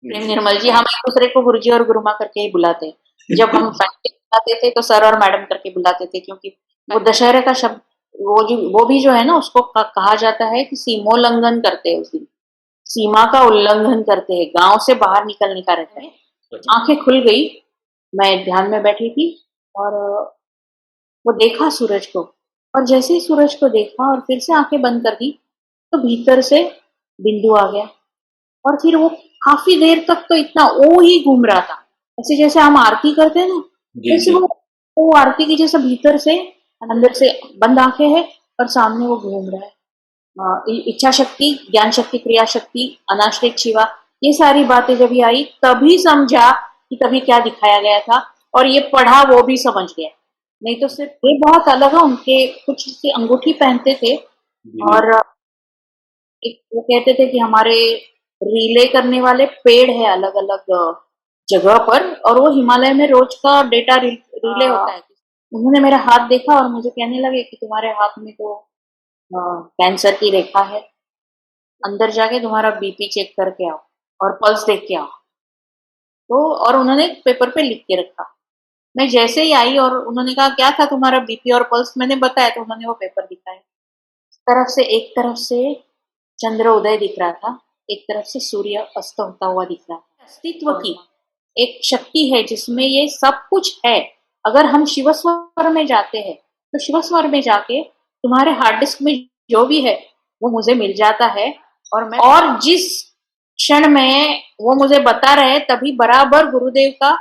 प्रेम जी। निर्मल जी, हम एक दूसरे को गुरुजी और गुरुमा करके ही बुलाते हैं। जब हम प्रैक्टिस बुलाते थे तो सर और मैडम करके बुलाते थे, क्योंकि वो दशहरे का शब्द वो भी जो है ना, उसको कहा जाता है कि सीमोल्लंघन करते हैं उस दिन, सीमा का उल्लंघन करते हैं, गांव से बाहर निकलने का रहता है। आंखें खुल गई, मैं ध्यान में बैठी थी और वो देखा सूरज को, और जैसे ही सूरज को देखा और फिर से आंखें बंद कर दी, तो भीतर से बिंदु आ गया। और फिर वो काफी देर तक तो इतना ओ ही घूम रहा था, ऐसे जैसे हम आरती करते हैं ना, जी, वैसे जी। वो आरती की जैसे भीतर से, अंदर से बंद आंखें है और सामने वो घूम रहा है। इच्छा शक्ति, ज्ञान शक्ति, क्रिया शक्ति, अनाश्रित शिवा, ये सारी बातें जब ये आई तभी समझा कि तभी क्या दिखाया गया था, और ये पढ़ा वो भी समझ गया। नहीं तो सिर्फ ये बहुत अलग है, उनके कुछ से अंगूठी पहनते थे, जी। और एक वो कहते थे कि हमारे रिले करने वाले पेड़ है अलग अलग जगह पर, और वो हिमालय में रोज का डेटा रिले होता है। उन्होंने मेरा हाथ देखा और मुझे कहने लगे कि तुम्हारे हाथ में तो कैंसर की रेखा है, अंदर जाके तुम्हारा बीपी चेक करके आओ और पल्स देख के आओ। तो और उन्होंने पेपर पे लिख के रखा। मैं जैसे ही आई और उन्होंने कहा क्या था तुम्हारा बीपी और पल्स, मैंने बताया तो उन्होंने वो पेपर दिखाया। एक तरफ से चंद्र उदय दिख रहा था, एक तरफ से सूर्य अस्त होता हुआ दिख रहा था। अस्तित्व की एक शक्ति है जिसमें ये सब कुछ है। अगर हम शिवस्वर में जाते हैं तो शिवस्वर में जाके तुम्हारे हार्ड डिस्क में जो भी है वो मुझे मिल जाता है, और जिस क्षण में वो मुझे बता रहे तभी बराबर गुरुदेव का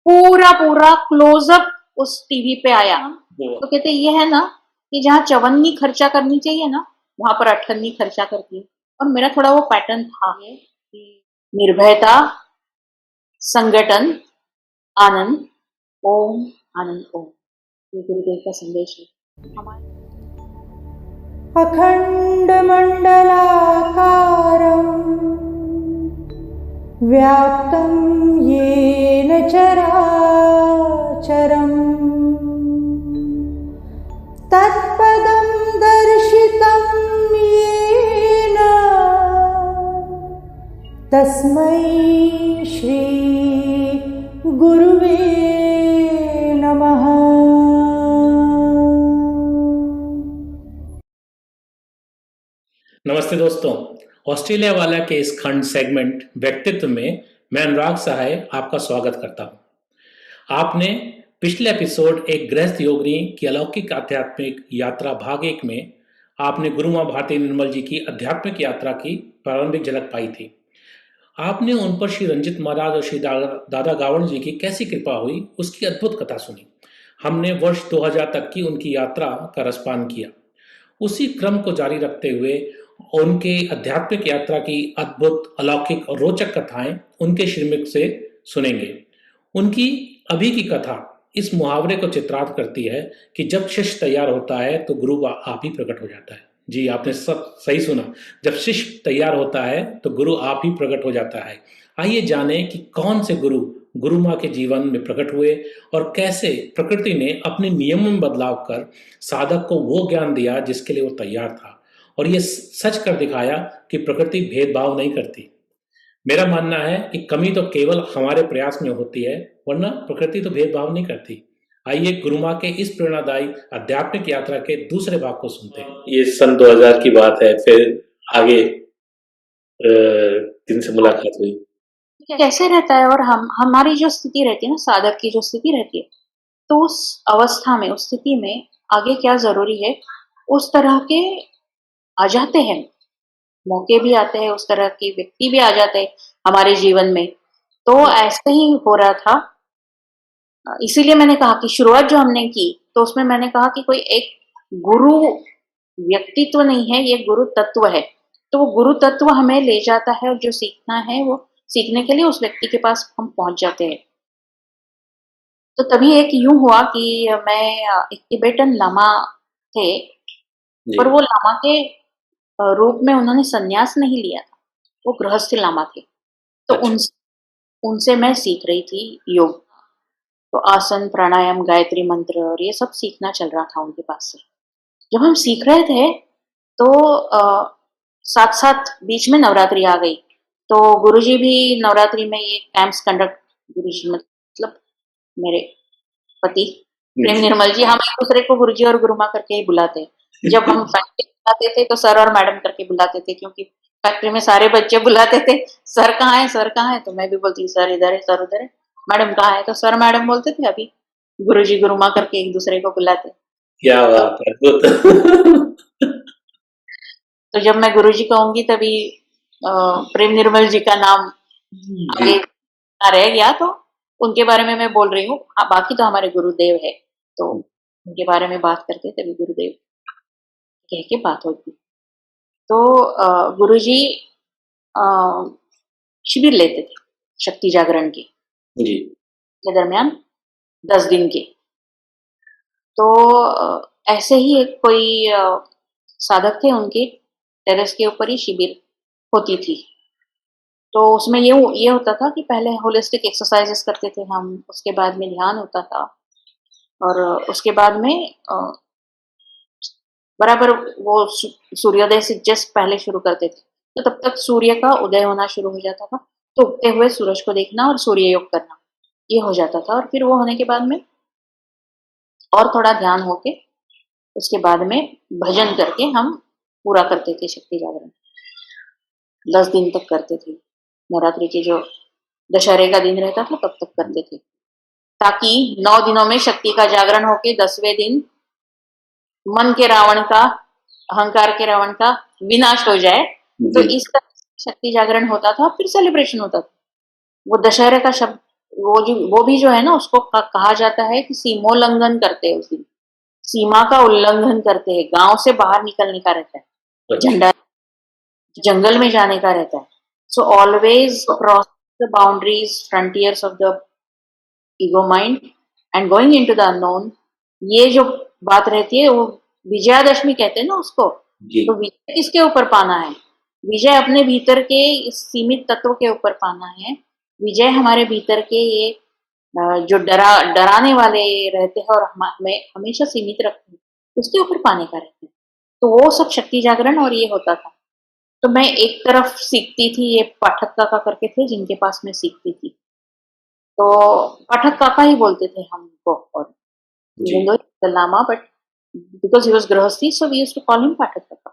पूरा पूरा क्लोजअप उस टीवी पे आया। तो कहते ये है ना कि जहाँ चवन्नी खर्चा करनी चाहिए ना, वहां पर अठन्नी खर्चा करती है। और मेरा थोड़ा वो पैटर्न था कि निर्भयता, संगठन, आनंद, ओम, आनंद ओम, ये गुरुदेव का संदेश है हमारे। अखण्डमण्डलाकारम् व्याप्तं येन चराचरम् तत्पदं दर्शितं येन तस्मै श्री गुरुवे नमः। नमस्ते दोस्तों, ऑस्ट्रेलिया वाला के इस खंड सेगमेंट व्यक्तित्व में मैं अनुराग सहाय आपका स्वागत करता हूं। आपने पिछले एपिसोड एक गृहस्थ योगिनी की अलौकिक आध्यात्मिक यात्रा भाग 1 में आपने गुरु माँ भारती निर्मल जी की आध्यात्मिक यात्रा की प्रारंभिक झलक पाई थी। आपने उन पर श्री रंजित महाराज और श्री दादा गावड़ जी की कैसी कृपा हुई उसकी अद्भुत कथा सुनी। हमने वर्ष 2000 तक की उनकी यात्रा का रसपान किया। उसी क्रम को जारी रखते हुए उनके आध्यात्मिक यात्रा की अद्भुत, अलौकिक और रोचक कथाएं उनके श्रीमुख से सुनेंगे। उनकी अभी की कथा इस मुहावरे को चित्रार्थ करती है कि जब शिष्य तैयार होता है तो गुरु आप ही प्रकट हो जाता है। जी, आपने सब सही सुना। जब शिष्य तैयार होता है तो गुरु आप ही प्रकट हो जाता है। आइए जाने कि कौन से गुरु गुरु माँ के जीवन में प्रकट हुए और कैसे प्रकृति ने अपने नियमों में बदलाव कर साधक को वो ज्ञान दिया जिसके लिए वो तैयार था, और ये सच कर दिखाया कि प्रकृति भेदभाव नहीं करती। मेरा मानना है कि कमी तो केवल हमारे प्रयास में होती है, वरना प्रकृति तो भेदभाव नहीं करती। आइए गुरु माँ के इस प्रेरणादायी आध्यात्मिक यात्रा के दूसरे भाग को सुनते हैं। ये सन 2000 की बात है, फिर आगे जिनसे मुलाकात हुई। कैसे रहता है, और हमारी जो स्थिति रहती है ना, साधक की जो स्थिति रहती है, तो उस अवस्था में, उस स्थिति में आगे क्या जरूरी है, उस तरह के आ जाते हैं मौके भी आते हैं, उस तरह के व्यक्ति भी आ जाते हैं हमारे जीवन में। तो ऐसे ही हो रहा था। इसीलिए मैंने कहा कि शुरुआत जो हमने की तो उसमें मैंने कहा कि कोई एक गुरु व्यक्तित्व नहीं है, ये गुरु तत्व है। तो वो गुरु तत्व हमें ले जाता है, और जो सीखना है वो सीखने के लिए उस व्यक्ति के पास हम पहुंच जाते हैं। तो तभी एक यूं हुआ कि मैं एक टिबेटन लामा थे, पर वो लामा के रूप में उन्होंने संन्यास नहीं लिया था, वो गृहस्थ लामा थे। तो उनसे मैं सीख रही थी योग। तो आसन, प्राणायाम, गायत्री मंत्र और ये सब सीखना चल रहा था उनके पास से। जब हम सीख रहे थे तो साथ साथ बीच में नवरात्रि आ गई। तो गुरुजी भी नवरात्रि में ये कैंप्स कंडक्ट, गुरुजी मतलब मेरे पति प्रेम निर्मल जी, हम एक दूसरे को गुरुजी और गुरुमा करके ही बुलाते हैं। जब हम फैक्ट्री बुलाते थे तो सर और मैडम करके बुलाते थे, क्योंकि फैक्ट्री में सारे बच्चे बुलाते थे, सर कहाँ है, सर कहाँ है, तो मैं भी बोलती सर इधर है, सर उधर है, मैडम कहाँ है, तो सर मैडम बोलते थे। अभी गुरुजी गुरुमा करके एक दूसरे को बुलाते। क्या बात है, अद्भुत। तो जब मैं गुरुजी कहूंगी तभी प्रेम निर्मल जी का नाम आगे जी, रह गया, तो उनके बारे में मैं बोल रही हूँ। बाकी तो हमारे गुरुदेव है, तो उनके बारे में बात करते तभी गुरुदेव कह के बात होती। तो गुरुजी अ, शिविर लेते थे शक्ति जागरण जी, के दरमियान 10 दिन के। तो ऐसे ही एक कोई साधक थे, उनके टेरेस के ऊपर ही शिविर होती थी। तो उसमें ये होता था कि पहले होलिस्टिक एक्सरसाइजेस करते थे हम, उसके बाद में ध्यान होता था, और उसके बाद में बराबर वो सूर्योदय से जस्ट पहले शुरू करते थे, तो तब तक सूर्य का उदय होना शुरू हो जाता था। तो उगते हुए सूरज को देखना और सूर्य योग करना, ये हो जाता था। और फिर वो होने के बाद में और थोड़ा ध्यान होके उसके बाद में भजन करके हम पूरा करते थे शक्ति जागरण। 10 दिन तक करते थे। नवरात्रि के जो दशहरे का दिन रहता था तब तक करते थे, ताकि 9 दिनों में शक्ति का जागरण होके 10वें दिन मन के रावण का, अहंकार के रावण का विनाश हो जाए। तो जी, इस तरह से शक्ति जागरण होता था, फिर सेलिब्रेशन होता था। वो दशहरे का शब्द, वो भी जो है ना, उसको कहा जाता है कि सीमोल्लंघन करते हैं उस दिन, सीमा का उल्लंघन करते हैं, गांव से बाहर निकलने का रहता है, अच्छा, झंडा जंगल में जाने का रहता है। So always cross the boundaries, frontiers of the ego mind and going into the unknown. ये जो बात रहती है वो विजयादशमी कहते हैं ना उसको। जी, तो विजय किसके ऊपर पाना है? विजय अपने भीतर के इस सीमित तत्व के ऊपर पाना है। विजय हमारे भीतर के ये जो डराने वाले रहते हैं और हमें हमेशा सीमित रखते हैं, उसके ऊपर पाने का रहता है। तो वो सब शक्ति जागरण और ये होता था। तो मैं एक तरफ सीखती थी, ये पाठक काका करके थे जिनके पास मैं सीखती थी, तो पाठक काका ही बोलते थे हमको। और जी, even though it's the Lama, but because he was Grahasti, so we used to call him Pathak Kaka.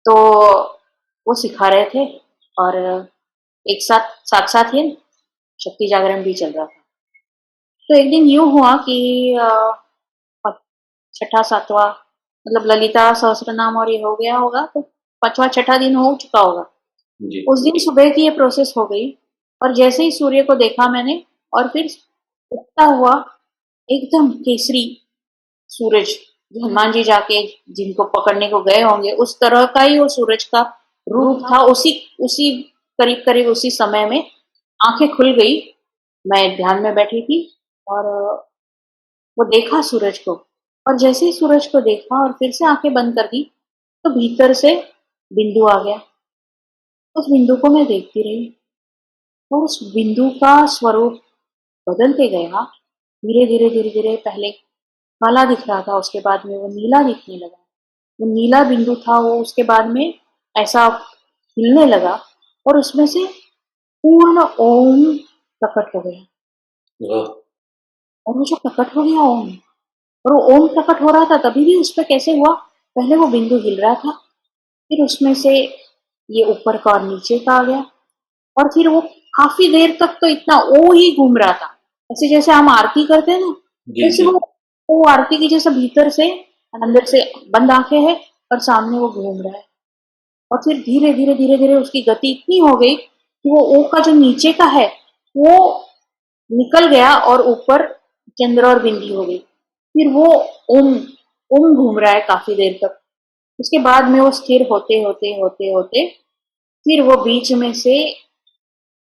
तो वो सिखा रहे थे, और एक साथ साथ ही शक्ति जागरण भी चल रहा था। तो एक दिन यूं हुआ कि छठा सातवां, मतलब ललिता सहस्त्रनाम और ये हो गया होगा, तो 5वां 6ठा दिन हो चुका होगा। जी, उस दिन सुबह की ये प्रोसेस हो गई, और जैसे ही सूर्य को देखा मैंने, और फिर उगता हुआ एकदम केसरी सूरज, जो हनुमान जी जाके जिनको पकड़ने को गए होंगे उस तरह का ही वो सूरज का रूप था। उसी उसी करीब करीब उसी समय में आंखें खुल गई। मैं ध्यान में बैठी थी, और वो देखा सूरज को, और जैसे ही सूरज को देखा और फिर से आंखें बंद कर दी, तो भीतर से बिंदु आ गया। उस बिंदु को मैं देखती रही, और उस बिंदु का स्वरूप बदलते गया। धीरे धीरे धीरे धीरे पहले काला दिख रहा था, उसके बाद में वो नीला दिखने लगा। वो नीला बिंदु था, वो उसके बाद में ऐसा हिलने लगा, और उसमें से पूर्ण ओम प्रकट हो गया। वाह, और वो जो प्रकट हो गया ओम, और वो ओम प्रकट हो रहा था तभी भी उस पर कैसे हुआ, पहले वो बिंदु हिल रहा था, फिर उसमें से ये ऊपर का और नीचे का आ गया, और फिर वो काफी देर तक तो इतना ओ ही घूम रहा था, ऐसे जैसे हम आरती करते हैं ना, जी, वैसे जी, वो आरती की जैसे भीतर से, अंदर से बंद आंखें है और सामने वो घूम रहा है। और फिर धीरे धीरे धीरे धीरे उसकी गति इतनी हो गई कि वो ओ का जो नीचे का है वो निकल गया, और ऊपर चंद्र और बिंदी हो गई। फिर वो ओम ओम घूम रहा है काफी देर तक। उसके बाद में वो स्थिर होते होते होते होते फिर वो बीच में से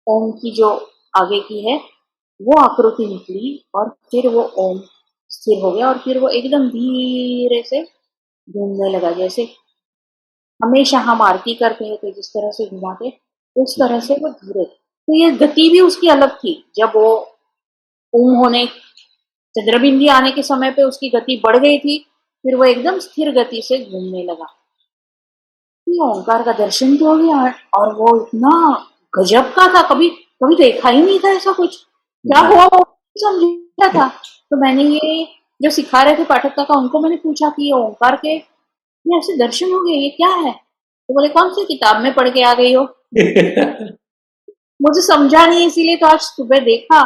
ओम की जो आगे की है वो आकृति निकली, और फिर वो ओम स्थिर हो गया, और फिर वो एकदम धीरे से घूमने लगा, जैसे हमेशा हम आरती करते हैं तो जिस तरह से घुमाते, उस तरह से वो धीरे। तो ये गति भी उसकी अलग थी। जब वो ओम होने, चंद्रबिंदी आने के समय पे उसकी गति बढ़ गई थी, फिर वो एकदम स्थिर गति से घूमने लगा। ये ओंकार का दर्शन तो हो गया, और वो इतना गजब का था, कभी कभी देखा ही नहीं था ऐसा कुछ। क्या जी हुआ वो नहीं समझा था। तो मैंने ये जो सिखा रहे थे पाठक काका, उनको मैंने पूछा कि ये ओंकार के ये ऐसे दर्शन हो गए, ये क्या है? तो बोले कौन सी किताब में पढ़ के आ गई हो? मुझे समझा नहीं, इसीलिए तो आज सुबह देखा।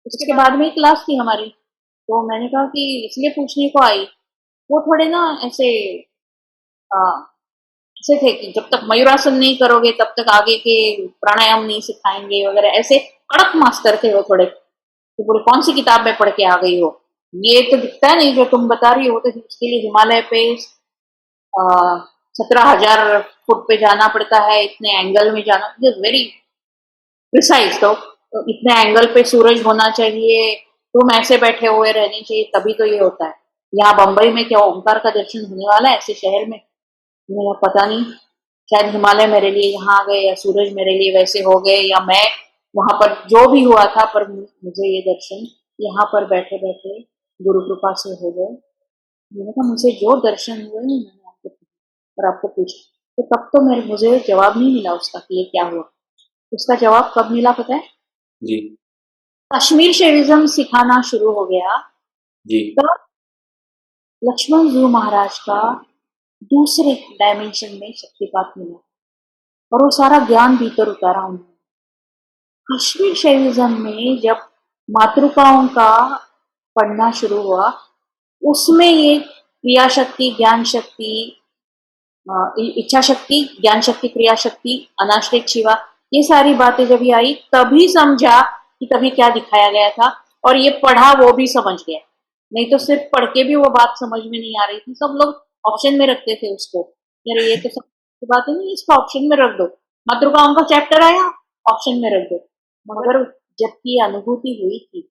उसके बाद में ही क्लास थी हमारी, तो मैंने कहा कि इसलिए पूछने को आई। वो थोड़े ना ऐसे आ, ऐसे थे कि जब तक मयूरासन नहीं करोगे तब तक आगे के प्राणायाम नहीं सिखाएंगे वगैरह, ऐसे कड़क मास्टर थे वो थोड़े। तो बोले कौन सी किताब में पढ़ के आ गई हो? ये तो दिखता है नहीं जो तुम बता रही हो, तो इसके लिए हिमालय पे 17,000 फुट पे जाना पड़ता है, इतने एंगल में जाना, वेरी प्रिसाइज। तो इतने एंगल पे सूरज होना चाहिए, तुम ऐसे बैठे हुए रहनी चाहिए, तभी तो ये होता है। यहाँ बंबई में क्या ओंकार का दर्शन होने वाला है ऐसे शहर में? मुझे पता नहीं, शायद हिमालय मेरे लिए यहाँ आ गए, या सूरज मेरे लिए वैसे हो गए, या मैं वहां पर जो भी हुआ था, पर मुझे ये दर्शन यहाँ पर बैठे बैठे गुरु कृपा से हो गए। मैंने कहा मुझे जो दर्शन हुए मैंने आपको और आपको पूछा, तो तब तो मेरे मुझे जवाब नहीं मिला उसका कि ये क्या हुआ। उसका जवाब कब मिला पता है? जी कश्मीर शेविज्म सिखाना शुरू हो गया, जी तो लक्ष्मण जू महाराज का दूसरे डायमेंशन में शक्तिपात मिला, और वो सारा ज्ञान भीतर उतारा उन्होंने। कश्मीर शैविज्म में जब मातृकाओं का पढ़ना शुरू हुआ, उसमें ये क्रिया शक्ति, ज्ञान शक्ति, इच्छा शक्ति, ज्ञान शक्ति, क्रिया शक्ति, अनाश्रित शिवा, ये सारी बातें जब ये आई तभी समझा कि तभी क्या दिखाया गया था। और ये पढ़ा वो भी समझ गया, नहीं तो सिर्फ पढ़ के भी वो बात समझ में नहीं आ रही थी। सब लोग ऑप्शन में रखते थे उसको, यार ये तो सब बात है नहीं, इसको ऑप्शन में रख दो। मातृकाओं का चैप्टर आया, ऑप्शन में रख दो। मगर जबकि अनुभूति हुई थी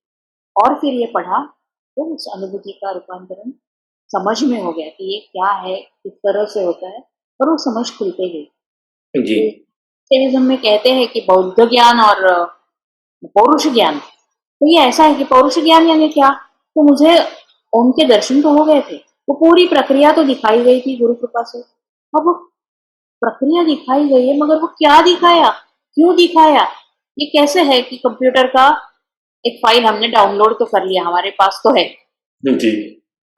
और फिर ये पढ़ा, तो उस अनुभूति का रूपांतरण समझ में हो गया कि ये क्या है, किस तरह से होता है, और वो समझ खुलते गई। जी स्पिरिचुअलिज्म में कहते हैं कि बौद्ध ज्ञान और पौरुष ज्ञान, तो ये ऐसा है कि पौरुष ज्ञान यानी क्या? तो मुझे उनके दर्शन तो हो गए थे, वो पूरी प्रक्रिया तो दिखाई गई थी गुरु कृपा से। अब वो प्रक्रिया दिखाई गई है, मगर वो क्या दिखाया, क्यों दिखाया, ये कैसे है कि कंप्यूटर का एक फाइल हमने डाउनलोड तो कर लिया, हमारे पास तो है, जी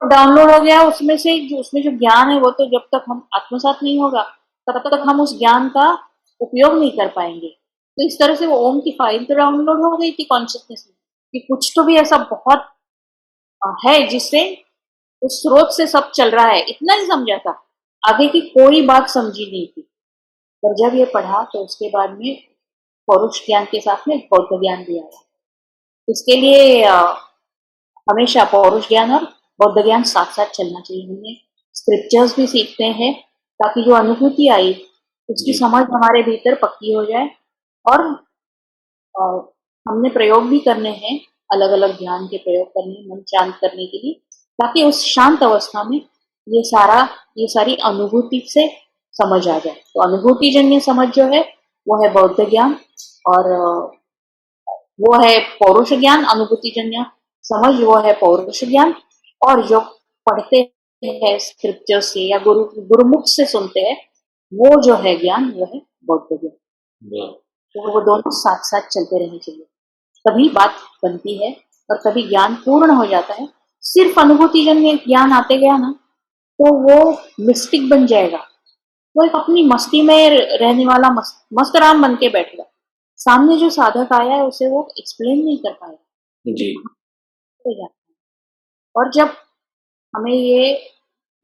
डाउनलोड हो गया, उसमें से जो उसमें जो ज्ञान है वो तो जब तक हम आत्मसात नहीं होगा तब तक हम उस ज्ञान का उपयोग नहीं कर पाएंगे। तो इस तरह से वो ओम की फाइल तो डाउनलोड हो गई थी कॉन्शियसनेस में कि कुछ तो भी ऐसा बहुत है जिससे उस स्रोत से सब चल रहा है, इतना ही समझा था, आगे की कोई बात समझी नहीं थी। पर जब ये पढ़ा तो उसके बाद में पौरुष ज्ञान के साथ में बौद्ध ज्ञान भी आया। इसके लिए हमेशा पौरुष ज्ञान और बौद्ध ज्ञान साथ साथ चलना चाहिए। हमने स्क्रिप्चर्स भी सीखते हैं ताकि जो अनुभूति आई उसकी जी समझ हमारे भीतर पक्की हो जाए, और अ, हमने प्रयोग भी करने हैं, अलग अलग ध्यान के प्रयोग करने हैं मन शांत करने के लिए, ताकि उस शांत अवस्था में ये सारी अनुभूति से समझ आ जाए। तो अनुभूति जन्य समझ जो है वो है बौद्ध ज्ञान, और वो है पौरुष ज्ञान। अनुभूति जन्य समझ वो है पौरुष ज्ञान, और जो पढ़ते हैं स्क्रिप्चर से या गुरुमुख से सुनते हैं, वो जो है ज्ञान वो है बौद्ध ज्ञान। वाह, तो वो दोनों साथ साथ चलते रहने चाहिए, तभी बात बनती है और तभी ज्ञान पूर्ण हो जाता है। सिर्फ अनुभूति जन्य ज्ञान आते गया ना, तो वो मिस्टिक बन जाएगा, वो एक अपनी मस्ती में रहने वाला मस्त राम बन के बैठेगा। सामने जो साधक आया है उसे वो एक्सप्लेन नहीं कर पाएगा, जी हो जाता है। और जब हमें ये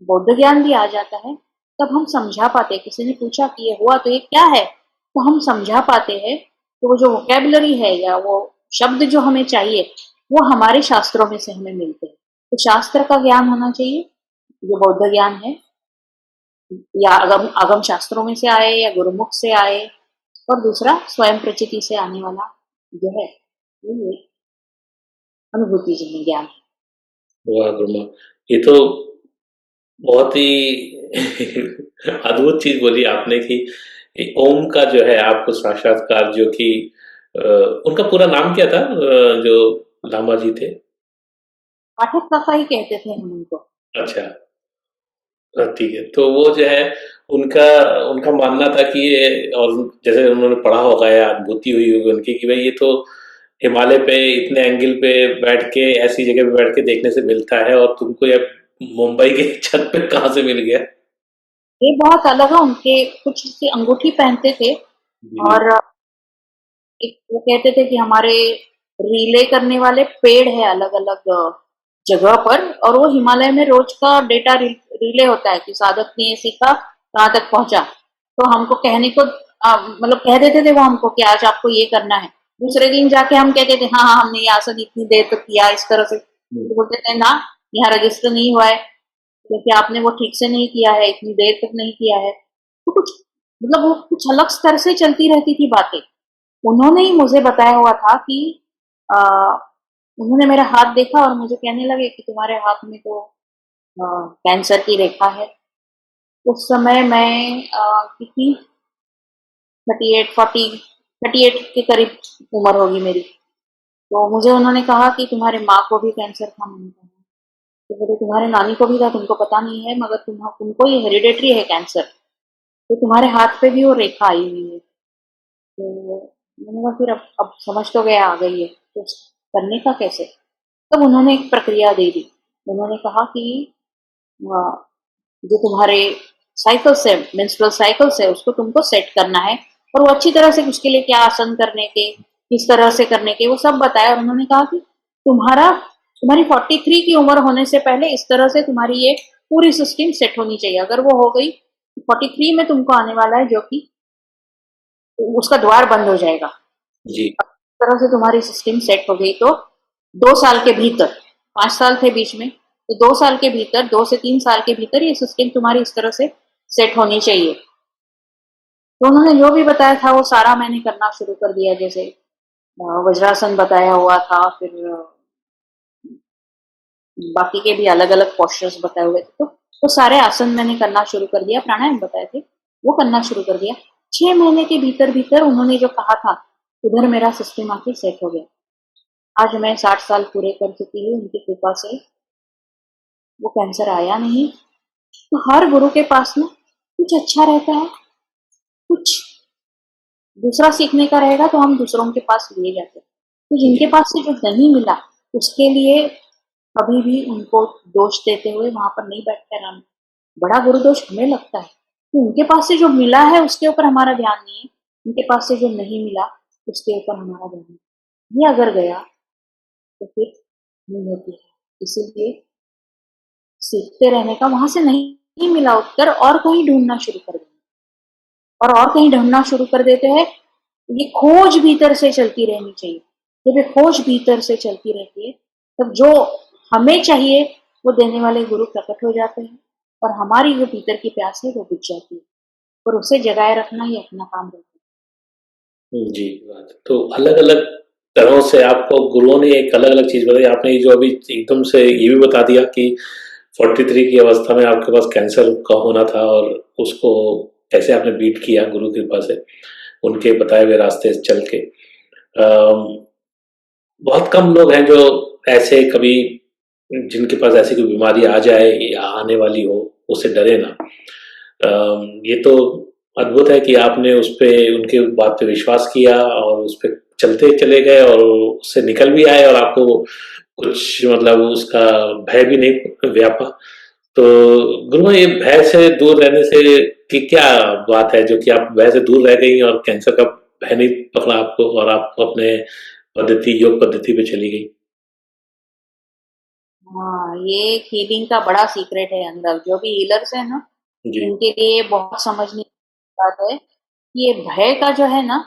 बौद्ध ज्ञान भी आ जाता है, तब हम समझा पाते हैं। किसी ने पूछा कि ये हुआ तो ये क्या है, तो हम समझा पाते हैं। तो वो जो वोकेबलरी है या वो शब्द जो हमें चाहिए, वो हमारे शास्त्रों में से हमें मिलते हैं। तो शास्त्र का ज्ञान होना चाहिए, जो बौद्ध ज्ञान है, या आगम शास्त्रों में से आए या गुरुमुख से आए, और दूसरा स्वयं प्रचिति से आने वाला जो है वो अनुभूति जन्य ज्ञान है। वाह ब्रह्मा, ये तो बहुत ही अद्भुत चीज बोली आपने कि ओम का जो है आपको साक्षात्कार, जो कि उनका पूरा नाम क्या था, जो लामा जी थे? पाठक काका ही कहते थे हम उनको। अच्छा, ठीक है। तो वो जो है उनका उनका मानना था कि ये, और जैसे उन्होंने पढ़ा होगा या अनुभूति हुई होगी उनकी, कि भाई ये तो हिमालय पे इतने एंगल पे बैठ के, ऐसी जगह पे बैठ के देखने से मिलता है, और तुमको ये मुंबई के छत पे कहाँ से मिल गया? ये बहुत अलग है। उनके कुछ से अंगूठी पहनते थे, जी। और एक वो कहते थे कि हमारे रिले करने वाले पेड़ है अलग अलग जगह पर, और वो हिमालय में रोज का डेटा रिले होता है कि साधक ने ये सीखा, कहाँ तक पहुंचा। तो हमको कहने को मतलब कह देते थे वो हमको कि आज आपको ये करना है। दूसरे दिन जाके हम कहते थे हाँ हाँ हमने ये आसन इतनी देर तक किया इस तरह से। तो बोलते थे ना, यहाँ रजिस्टर नहीं हुआ है क्योंकि आपने वो ठीक से नहीं किया है, इतनी देर तक नहीं किया है। तो कुछ मतलब वो कुछ अलग स्तर से चलती रहती थी बातें। उन्होंने ही मुझे बताया हुआ था कि आ, उन्होंने मेरा हाथ देखा और मुझे कहने लगे कि तुम्हारे हाथ में तो कैंसर की रेखा है। उस समय मैं कितनी 38 के करीब उम्र होगी मेरी। तो मुझे उन्होंने कहा कि तुम्हारे माँ को भी कैंसर था। मैंने कहा तो बोले तुम्हारे नानी को भी था, तुमको पता नहीं है, मगर तुमको ये हेरिडेटरी है कैंसर, तो तुम्हारे हाथ पे भी वो रेखा आई हुई है। तो मैंने कहा फिर अब समझ तो गया आ गई है, तो करने का कैसे? तब उन्होंने एक प्रक्रिया दे दी। उन्होंने कहा कि जो तुम्हारे साइकिल्स है, मेंस्ट्रुअल साइकिल्स है, उसको तुमको सेट करना है, और वो अच्छी तरह से उसके लिए क्या आसन करने के, किस तरह से करने के, वो सब बताया। और उन्होंने कहा कि तुम्हारी 43 की उम्र होने से पहले इस तरह से तुम्हारी ये पूरी सिस्टम सेट होनी चाहिए। अगर वो हो गई, 43 में तुमको आने वाला है जो कि उसका द्वार बंद हो जाएगा। जी। इस तरह से तुम्हारी सिस्टम सेट हो गई तो 2 साल के भीतर, 5 साल थे बीच में, तो 2 साल के भीतर, 2 से 3 साल के भीतर ये सिस्टम तुम्हारी इस तरह से सेट होनी चाहिए। तो उन्होंने जो भी बताया था वो सारा मैंने करना शुरू कर दिया। जैसे वज्रासन बताया हुआ था, फिर बाकी के भी अलग अलग पोस्चर्स बताए हुए थे, तो वो सारे आसन मैंने करना शुरू कर दिया। प्राणायाम बताए थे वो करना शुरू कर दिया। 6 महीने के भीतर भीतर उन्होंने जो कहा था उधर मेरा सिस्टम आके सेट हो गया। आज मैं 60 साल पूरे कर चुकी हूँ, उनकी कृपा से वो कैंसर आया नहीं। तो हर गुरु के पास ना कुछ अच्छा रहता है, कुछ दूसरा सीखने का रहेगा, तो हम दूसरों के पास लिए जाते हैं। तो जिनके पास से जो नहीं मिला उसके लिए कभी भी उनको दोष देते हुए वहां पर नहीं बैठते रहना। बड़ा गुरु दोष हमें लगता है कि उनके पास से जो मिला है उसके ऊपर हमारा ध्यान नहीं है, उनके पास से जो नहीं मिला उसके ऊपर हमारा ध्यान है। ये अगर गया तो फिर नहीं होती है। इसीलिए सीखते रहने का, वहां से नहीं मिला उत्तर और कहीं ढूंढना शुरू कर देना, और कहीं ढूंढना शुरू कर देते हैं। ये खोज भीतर से चलती रहनी चाहिए। जब ये खोज भीतर से चलती रहती है तब जो हमें चाहिए वो देने वाले गुरु प्रकट हो जाते हैं, और हमारी जो भीतर की प्यास है वो बुझ जाती है, और उसे जगाए रखना ही अपना काम रहता जी, बात तो अलग-अलग तरह से आपको गुरुओं ने एक अलग-अलग चीज़ बताई। आपने ये जो अभी एकदम से ये भी बता दिया कि 43 की अवस्था में आपके पास कैंसर का होना था, और उसको कैसे आपने बीट किया गुरु की कृपा से, उनके बताए हुए रास्ते से चल के। बहुत कम लोग हैं जो ऐसे कभी, जिनके पास ऐसी कोई बीमारी आ जाए या आने वाली हो, उससे डरे ना। ये तो अद्भुत है कि आपने उस पे, उनके बात पे विश्वास किया और उस पे चलते चले गए, और उससे निकल भी आए, और आपको कुछ मतलब उसका भय भी नहीं व्यापा। तो गुरुमा, ये भय से दूर रहने से की क्या बात है जो कि आप भय से दूर रह गई और कैंसर का भय नहीं पकड़ा आपको, और आप अपने योग पद्धति पे चली गई? है। हाँ, ये हीलिंग का बड़ा सीक्रेट है अंदर। जो भी हीलर्स है ना, जी। इनके लिए बहुत समझने की बात है कि ये भय का जो है ना,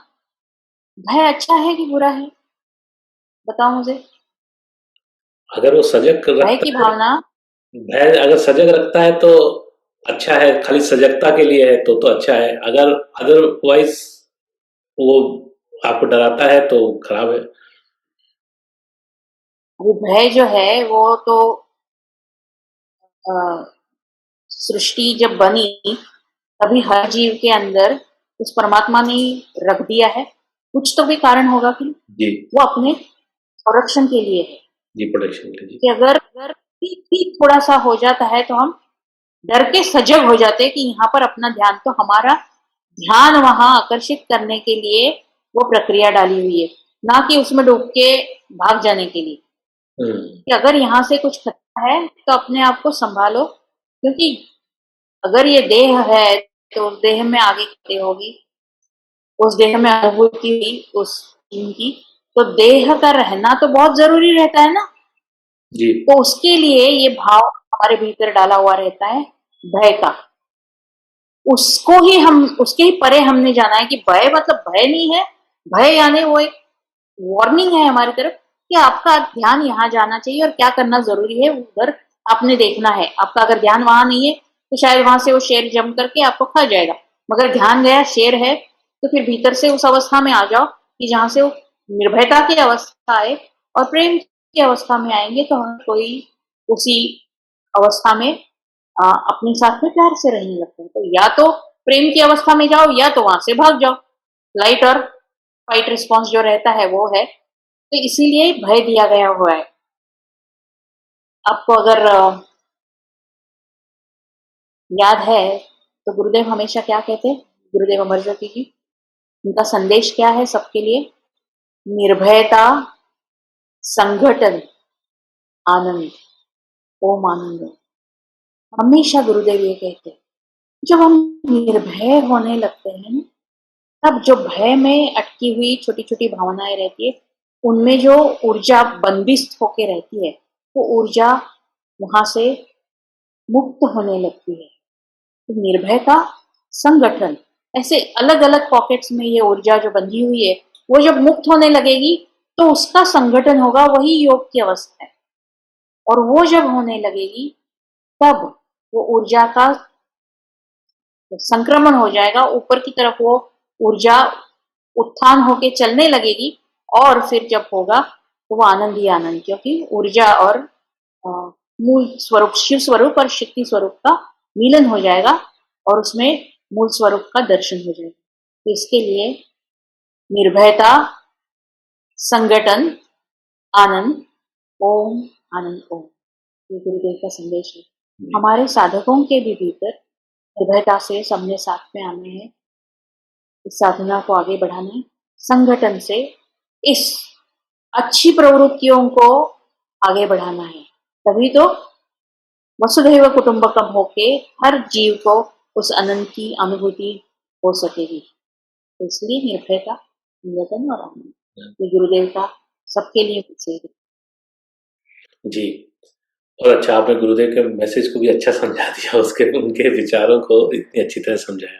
भय अच्छा है कि बुरा है? बताओ मुझे। अगर वो सजग भय रखता की है, भावना, भय अगर सजग रखता है तो अच्छा है, खाली सजगता के लिए है तो अच्छा है। अगर अदरवाइज वो आपको डराता है तो खराब है। अभी भय जो है वो तो अ, सृष्टि जब बनी तभी हर जीव के अंदर उस परमात्मा ने रख दिया है। कुछ तो भी कारण होगा कि जी। वो अपने संरक्षण के लिए है। जी, प्रोडक्शन के लिए। जी। कि अगर अगर ठीक थोड़ा सा हो जाता है तो हम डर के सजग हो जाते हैं कि यहाँ पर अपना ध्यान, तो हमारा ध्यान वहां आकर्षित करने के लिए वो प्रक्रिया डाली हुई है, ना कि उसमें डूब के भाग जाने के लिए। कि अगर यहाँ से कुछ खतरा है तो अपने आप को संभालो, क्योंकि अगर ये देह है तो उस देह में आगे क्या होगी, उस देह में अनुभूति हुई उस चीज की, तो देह का रहना तो बहुत जरूरी रहता है ना। जी। तो उसके लिए ये भाव हमारे भीतर डाला हुआ रहता है, भय का। उसको ही हम, उसके ही परे हमने जाना है कि भय मतलब भय नहीं है, भय यानी वो एक वार्निंग है हमारी तरफ कि आपका ध्यान यहाँ जाना चाहिए और क्या करना जरूरी है उधर आपने देखना है। आपका अगर ध्यान वहां नहीं है तो शायद वहां से वो शेर जम करके आपको खा जाएगा, मगर ध्यान गया शेर है, तो फिर भीतर से उस अवस्था में आ जाओ कि जहां से वो निर्भयता की अवस्था आए और प्रेम की अवस्था में आएंगे, तो हम कोई उसी अवस्था में अपने साथ में प्यार से रहने लगते हैं। तो या तो प्रेम की अवस्था में जाओ या तो वहां से भाग जाओ। फ्लाइट और फाइट रिस्पॉन्स जो रहता है वो है, तो इसीलिए भय दिया गया हुआ है आपको। अगर याद है तो गुरुदेव हमेशा क्या कहते, गुरुदेव अमर ज्योति जी, उनका संदेश क्या है सबके लिए? निर्भयता, संगठन, आनंद, ओम आनंद। हमेशा गुरुदेव ये कहते हैं जब हम निर्भय होने लगते हैं ना, तब जो भय में अटकी हुई छोटी छोटी भावनाएं रहती है, उनमें जो ऊर्जा बंदिस्त होके रहती है, वो ऊर्जा वहां से मुक्त होने लगती है। तो निर्भयता, संगठन, ऐसे अलग अलग पॉकेट्स में ये ऊर्जा जो बंधी हुई है, वो जब मुक्त होने लगेगी तो उसका संगठन होगा, वही योग की अवस्था है। और वो जब होने लगेगी तब वो ऊर्जा का संक्रमण हो जाएगा, ऊपर की तरफ वो ऊर्जा उत्थान होके चलने लगेगी। और फिर जब होगा तो वो आनंद ही आनंद, क्योंकि ऊर्जा और मूल स्वरूप, शिव स्वरूप और शक्ति स्वरूप का मिलन हो जाएगा और उसमें मूल स्वरूप का दर्शन हो जाएगा। तो इसके लिए निर्भयता, संगठन, आनंद, ओम आनंद ओम, ये गुरुदेव का संदेश है। हमारे साधकों के भी भीतर निर्भयता से सबने साथ में आना है, इस साधना को आगे बढ़ाना है। संगठन से इस अच्छी प्रवृत्तियों को आगे बढ़ाना है, तभी तो वसुधैव कुटुंबकम होके हर जीव को उस आनंद की अनुभूति हो सकेगी। तो इसलिए निर्भयता, संगठन और आनंद, ये गुरुदेव का सबके लिए मैसेज है। जी, और अच्छा आपने गुरुदेव के मैसेज को भी अच्छा समझा दिया, उसके उनके विचारों को इतनी अच्छी तरह समझाया।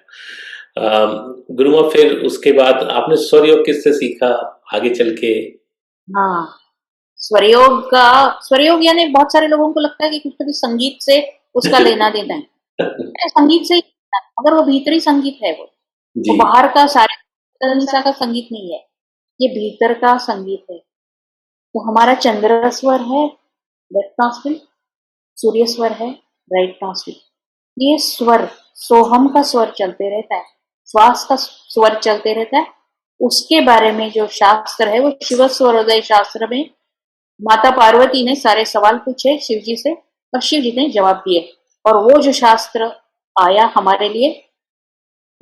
गुरुमा, फिर उसके बाद आपने स्वर योग किससे सीखा आगे चल के? हाँ, स्वर योग यानी बहुत सारे लोगों को लगता है कि कुछ तो संगीत से उसका लेना देना है। संगीत से, अगर वो भीतरी संगीत है, वो बाहर का सारे का संगीत नहीं है, ये भीतर का संगीत है। तो हमारा चंद्र स्वर है लेफ्ट नॉस्ट्रिल, सूर्य स्वर है राइट नॉस्ट्रिल। ये स्वर, सोहम का स्वर चलते रहता है, श्वास का स्वर चलते रहता है। उसके बारे में जो शास्त्र है वो शिव स्वरोदय शास्त्र में माता पार्वती ने सारे सवाल पूछे शिव जी से और शिव जी ने जवाब दिए, और वो जो शास्त्र आया हमारे लिए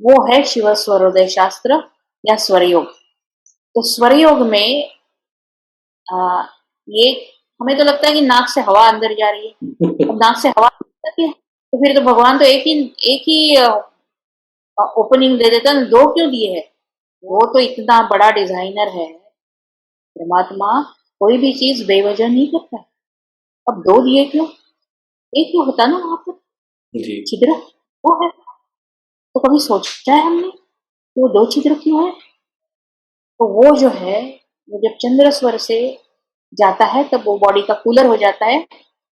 वो है शिव स्वरोदय शास्त्र या स्वरयोग। तो स्वरयोग में ये हमें तो लगता है कि नाक से हवा अंदर जा रही है, अब नाक से हवा है तो फिर तो भगवान तो एक ही ओपनिंग दे देता है, दो क्यों दिए है? वो तो इतना बड़ा डिजाइनर है परमात्मा, कोई भी चीज बेवजह नहीं करता है। अब दो दिए क्यों? एक ही होता ना वहां पर छिद्र, वो है। तो कभी सोचा है हमने वो दो छिद्र क्यों है? तो वो जो है, वो जब चंद्र स्वर से जाता है तब वो बॉडी का कूलर हो जाता है,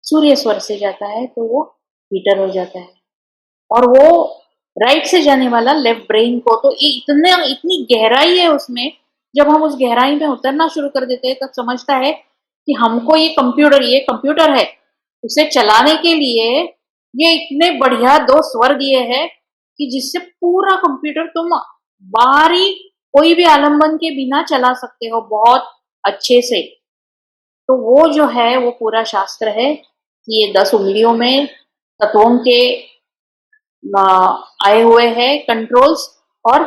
सूर्य स्वर से जाता है तो वो हीटर हो जाता है। और वो राइट से जाने वाला लेफ्ट ब्रेन को, तो इतनी गहराई है उसमें, जब हम उस गहराई में उतरना शुरू कर देते हैं तब समझता है कि हमको ये कंप्यूटर है, उसे चलाने के लिए ये इतने बढ़िया दो स्वर दिए हैं कि जिससे पूरा कंप्यूटर तुम बाहरी कोई भी आलम्बन के बिना चला सकते हो बहुत अच्छे से। तो वो जो है वो पूरा शास्त्र है कि ये 10 उंगलियों में तत्वों के आए हुए हैं कंट्रोल्स, और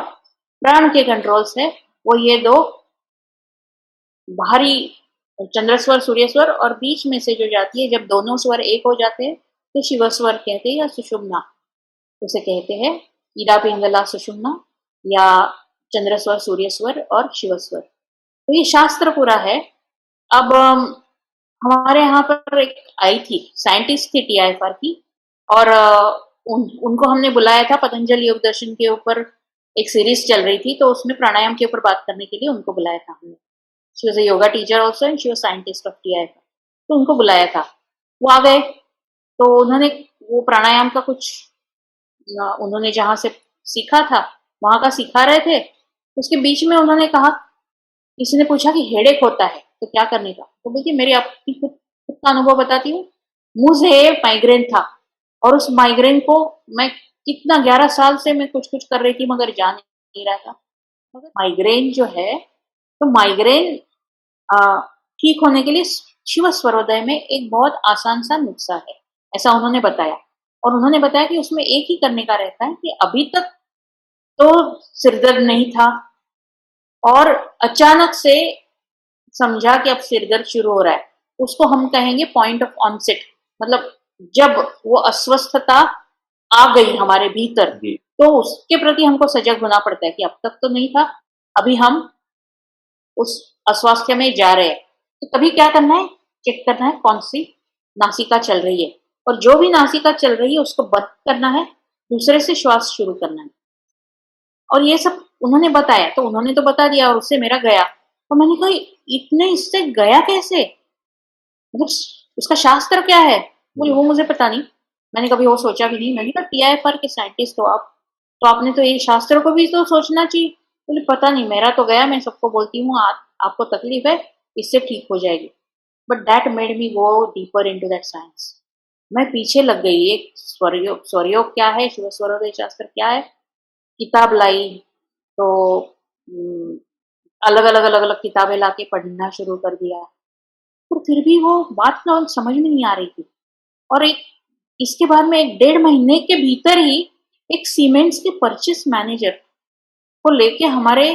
प्राण के कंट्रोल्स है वो ये दो बाहरी चंद्र स्वर सूर्य स्वर, और बीच में से जो जाती है जब दोनों स्वर एक हो जाते हैं तो शिव स्वर कहते हैं, या सुषुम्ना उसे कहते हैं। ईड़ा पिंगला सुषुम्ना, या चंद्र स्वर सूर्य स्वर और शिव स्वर। तो ये शास्त्र पूरा है। अब हमारे यहाँ पर एक आई थी साइंटिस्ट थी TIFR की, और उनको हमने बुलाया था पतंजलि योग दर्शन के ऊपर एक सीरीज चल रही थी, तो उसमें प्राणायाम के ऊपर बात करने के लिए उनको बुलाया था हमने। She was a yoga teacher also and she was scientist of TIFR, तो उनको बुलाया था। वो आ गए, तो उन्होंने वो प्राणायाम का कुछ उन्होंने जहां से सीखा था वहां का सिखा रहे थे। उसके बीच में उन्होंने कहा, किसी ने पूछा कि हेडेक होता है तो क्या करने का, तो बोलती मेरी अपनी खुद का अनुभव बताती हूँ। मुझे माइग्रेन था, और उस माइग्रेन को मैं कितना 11 साल से मैं कुछ कुछ कर रही थी मगर जा नहीं रहा था। मगर माइग्रेन जो है, तो माइग्रेन ठीक होने के लिए शिव स्वरोदय में एक बहुत आसान सा नुस्खा है, ऐसा उन्होंने बताया। और उन्होंने बताया कि उसमें एक ही करने का रहता है कि अभी तक तो सिरदर्द नहीं था, और अचानक से समझा कि अब सिरदर्द शुरू हो रहा है, उसको हम कहेंगे पॉइंट ऑफ ऑनसेट। मतलब जब वो अस्वस्थता आ गई हमारे भीतर, तो उसके प्रति हमको सजग होना पड़ता है कि अब तक तो नहीं था, अभी हम उस अस्वास्थ्य में जा रहे हैं। तो तभी क्या करना है, चेक करना है कौन सी नासिका चल रही है, और जो भी नासिका चल रही है उसको बंद करना है, दूसरे से श्वास शुरू करना है। और ये सब उन्होंने बताया, तो उन्होंने तो बता दिया और उससे मेरा गया। तो मैंने कहा इतने इससे गया कैसे, मतलब उसका शास्त्र क्या है। बोले वो मुझे पता नहीं, मैंने कभी वो सोचा भी नहीं। मैंने कहा TIFR के साइंटिस्ट हो आप, तो आपने तो ये शास्त्र को भी तो सोचना चाहिए। बोले पता नहीं, मेरा तो गया, मैं सबको बोलती हूँ आपको तकलीफ है, इससे ठीक हो जाएगी। But that made me go deeper into that science. मैं पीछे लग गई, एक स्वरयोग क्या है, शिव स्वरोदय शास्त्र क्या है, किताब लाई, तो अलग अलग किताबें लाके पढ़ना शुरू कर दिया। पर फिर भी वो बात ना समझ में नहीं आ रही थी। और एक इसके बाद में 1.5 महीने के भीतर ही एक सीमेंट्स के परचेस मैनेजर को लेके हमारे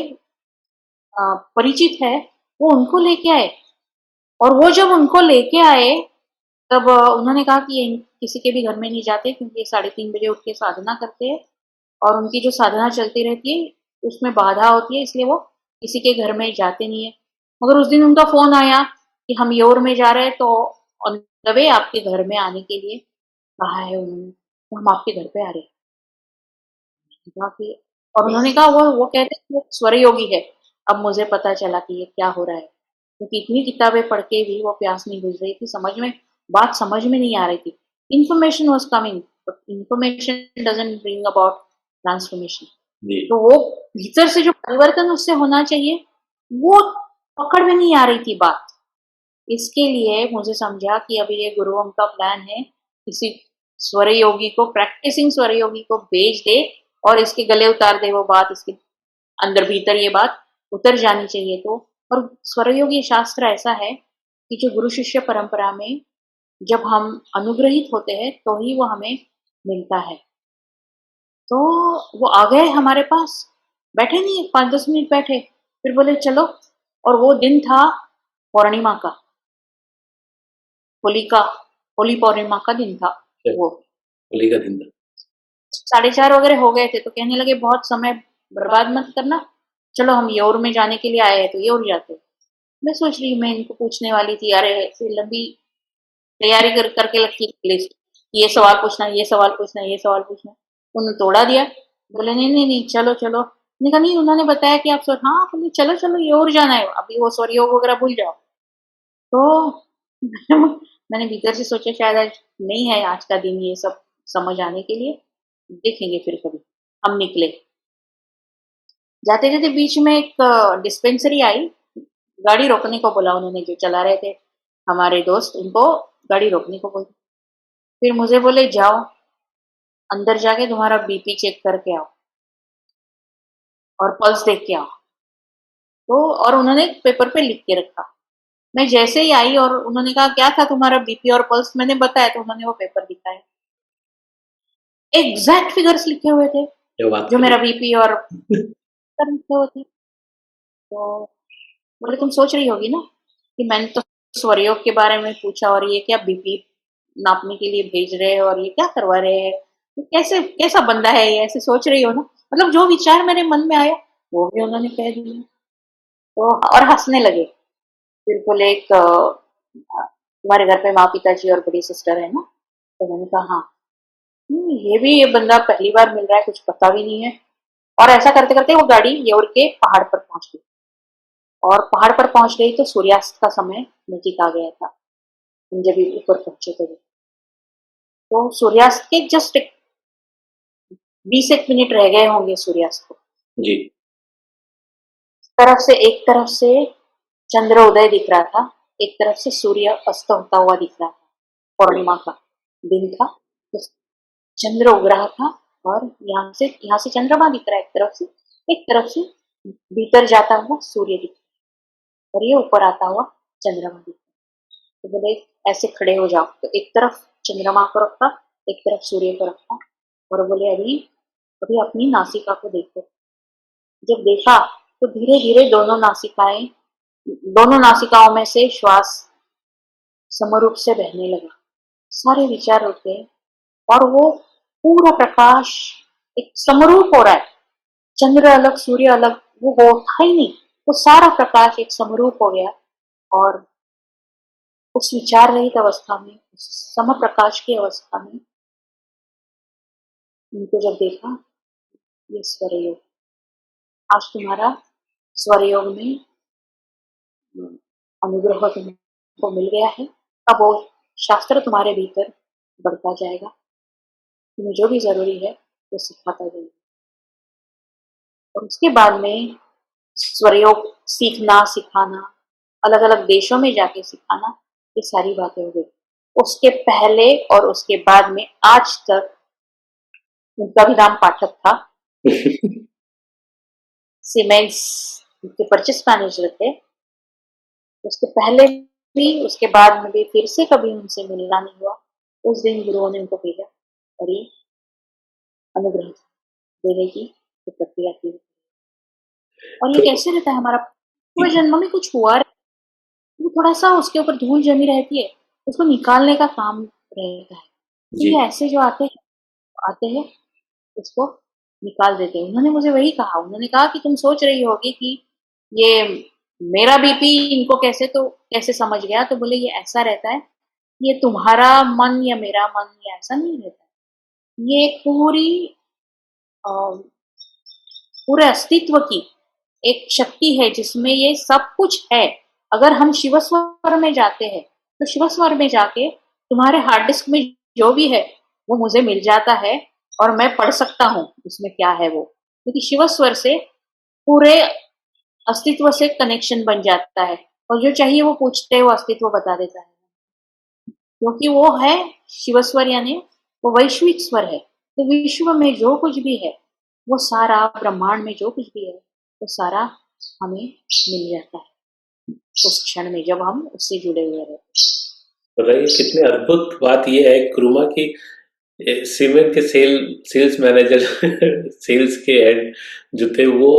परिचित है, वो उनको लेके आए। और वो जब उनको लेके आए, तब उन्होंने कहा कि ये किसी के भी घर में नहीं जाते, क्योंकि ये 3:30 बजे उठ के साधना करते हैं, और उनकी जो साधना चलती रहती है उसमें बाधा होती है, इसलिए वो किसी के घर में जाते नहीं है। मगर उस दिन उनका फोन आया कि हम योर में जा रहे हैं, तो ऑन द वे आपके घर में आने के लिए कहा है उन्होंने, तो हम आपके घर पे आ रहे हैं। कहा कि, और उन्होंने कहा वो कहते हैं वो स्वर योगी है। अब मुझे पता चला कि ये क्या हो रहा है, क्योंकि इतनी किताबें पढ़ के भी वो प्यास नहीं बुझ रही थी, बात समझ में नहीं आ रही थी। Information was coming, but information doesn't bring about transformation. तो वो भीतर से जो परिवर्तन उससे होना चाहिए, वो पकड़ में नहीं आ रही थी बात। इसके लिए मुझे समझा कि अभी ये गुरुओं का प्लान है, किसी स्वर योगी को, प्रैक्टिसिंग स्वर योगी को भेज दे और इसके गले उतार दे, वो बात इसके अंदर भीतर ये बात उतर जानी चाहिए। तो और स्वर योगी शास्त्र ऐसा है कि जो गुरु शिष्य परंपरा में जब हम अनुग्रहित होते हैं तो ही वो हमें मिलता है। तो वो आ गए हमारे पास, बैठे नहीं 5-10 मिनट बैठे, फिर बोले चलो। और वो दिन था पूर्णिमा का, होली पूर्णिमा का दिन था। वो होली का दिन था। 4:30 वगैरह हो गए थे, तो कहने लगे बहुत समय बर्बाद मत करना, चलो हम योर में जाने के लिए आए हैं तो योर जाते। मैं सोच रही, मैं इनको पूछने वाली थी, अरे ऐसे लंबी तैयारी करके लगती लिस्ट, ये सवाल पूछना, ये सवाल पूछना, ये सवाल पूछना, उन्होंने तोड़ा दिया। बोले नहीं नहीं नहीं, चलो चलो। मैंने कहा नहीं, उन्होंने बताया कि आप हाँ, बोले चलो चलो ये और जाना है, अभी वो स्वर योग वगैरह भूल जाओ। तो मैंने भीतर से सोचा शायद आज नहीं है आज का दिन ये सब समझ आने के लिए, देखेंगे फिर कभी। हम निकले, जाते जाते बीच में एक डिस्पेंसरी आई, गाड़ी रोकने को बोला उन्होंने, जो चला रहे थे हमारे दोस्त, उनको गाड़ी रोकने को बोला। फिर मुझे बोले जाओ अंदर जाके तुम्हारा BP चेक करके आओ और पल्स देख के आओ। तो और उन्होंने पेपर पे लिख के रखा। मैं जैसे ही आई और उन्होंने कहा क्या था तुम्हारा BP और पल्स, मैंने बताया, तो उन्होंने वो पेपर दिखाया। एग्जैक्ट फिगर्स लिखे हुए थे क्या बात जो कर मेरा रही बीपी और सब लिखे हुए थे। तो बोले तुम सोच रही होगी ना कि मैंने तो स्वरयोग के बारे में पूछा और ये क्या बीपी नापने के लिए भेज रहे हैं और ये क्या करवा रहे हैं, तो कैसे कैसा बंदा है ये, ऐसे सोच रही हो ना। मतलब जो विचार मेरे मन में आया वो भी उन्होंने कह दिया। तो और हंसने लगे। फिर बोले एक तुम्हारे घर पे माँ पिताजी और बड़ी सिस्टर है ना, तो मैंने कहा हाँ। ये भी ये बंदा पहली बार मिल रहा है, कुछ पता भी नहीं है। और ऐसा करते करते वो गाड़ी योर के पहाड़ पर पहुंच गई और पहाड़ पर पहुंच गई तो सूर्यास्त का समय नजीक आ गया था। हम जब ऊपर पहुंचे थे तो सूर्यास्त के जस्ट 20 एक मिनट रह गए होंगे सूर्यास्त को। जी। एक तरफ से चंद्र उदय दिख रहा था, एक तरफ से सूर्य अस्त होता हुआ दिख रहा था। पौर्णिमा का दिन था तो चंद्र उग रहा था और यहाँ से चंद्रमा दिख रहा है एक तरफ से भीतर जाता हुआ सूर्य दिख रहा है और ये ऊपर आता हुआ चंद्रमा दिख रहा है। तो बोले ऐसे खड़े हो जाओ, तो एक तरफ चंद्रमा को रखा, एक तरफ सूर्य को रखा और बोले अभी अभी अपनी नासिका को देखो। जब देखा तो धीरे धीरे दोनों नासिकाओं में से श्वास समरूप से बहने लगा। सारे विचार उठ गए और वो पूरा प्रकाश एक समरूप हो रहा है। चंद्र अलग सूर्य अलग वो होता ही नहीं, वो सारा प्रकाश एक समरूप हो गया। और उस विचार रहित अवस्था में, उस सम प्रकाश की अवस्था में उनको जब देखा, ये स्वरयोग, आज तुम्हारा स्वरयोग में अनुग्रह तुमको मिल गया है। अब वो शास्त्र तुम्हारे भीतर बढ़ता जाएगा, तुम्हें जो भी जरूरी है वो सिखाता जाएगा। और उसके बाद में स्वरयोग सीखना सिखाना, अलग अलग देशों में जाके सिखाना, ये सारी बातें हो गई। उसके पहले और उसके बाद में आज तक उनका भी नाम पाठक था। सीमेंस के परचेस मैनेजर थे। उसके पहले भी उसके बाद में भी फिर से कभी उनसे मिलना नहीं हुआ। उस दिन गुरुओं ने उनको भेजा और ये अनुग्रह देने की प्रक्रिया की। और ये तो कैसे रहता है हमारा पूर्व जन्म में कुछ हुआ, वो थोड़ा सा उसके ऊपर धूल जमी रहती है, उसको निकालने का काम रहता है। तो जी। ये ऐसे जो आते हैं उसको निकाल देते हैं। उन्होंने मुझे वही कहा, उन्होंने कहा कि तुम सोच रही होगी कि ये मेरा बीपी इनको कैसे समझ गया, तो बोले ये ऐसा रहता है, ये तुम्हारा मन या मेरा मन या ऐसा नहीं रहता, ये पूरे अस्तित्व की एक शक्ति है जिसमें ये सब कुछ है। अगर हम शिवस्वर में जाते हैं तो शिवस्वर में जाके तुम्हारे हार्ड डिस्क में जो भी है वो मुझे मिल जाता है और मैं पढ़ सकता हूँ उसमें क्या है वो, क्योंकि शिवस्वर से पूरे अस्तित्व से कनेक्शन बन जाता है और जो चाहिए वो पूछते हैं वो अस्तित्व बता देता है, क्योंकि वो है शिवस्वर यानी वो वैश्विक स्वर है। तो विश्व में जो कुछ भी है वो सारा, ब्रह्मांड में जो कुछ भी है वो सारा हमें मिल जाता है उस क्षण में जब हम उससे जुड़े हुए रहते हैं। बताइए कितनी अद्भुत बात ये है गुरुमा की। सीमेंट के सेल्स मैनेजर सेल्स के हेड जो थे वो,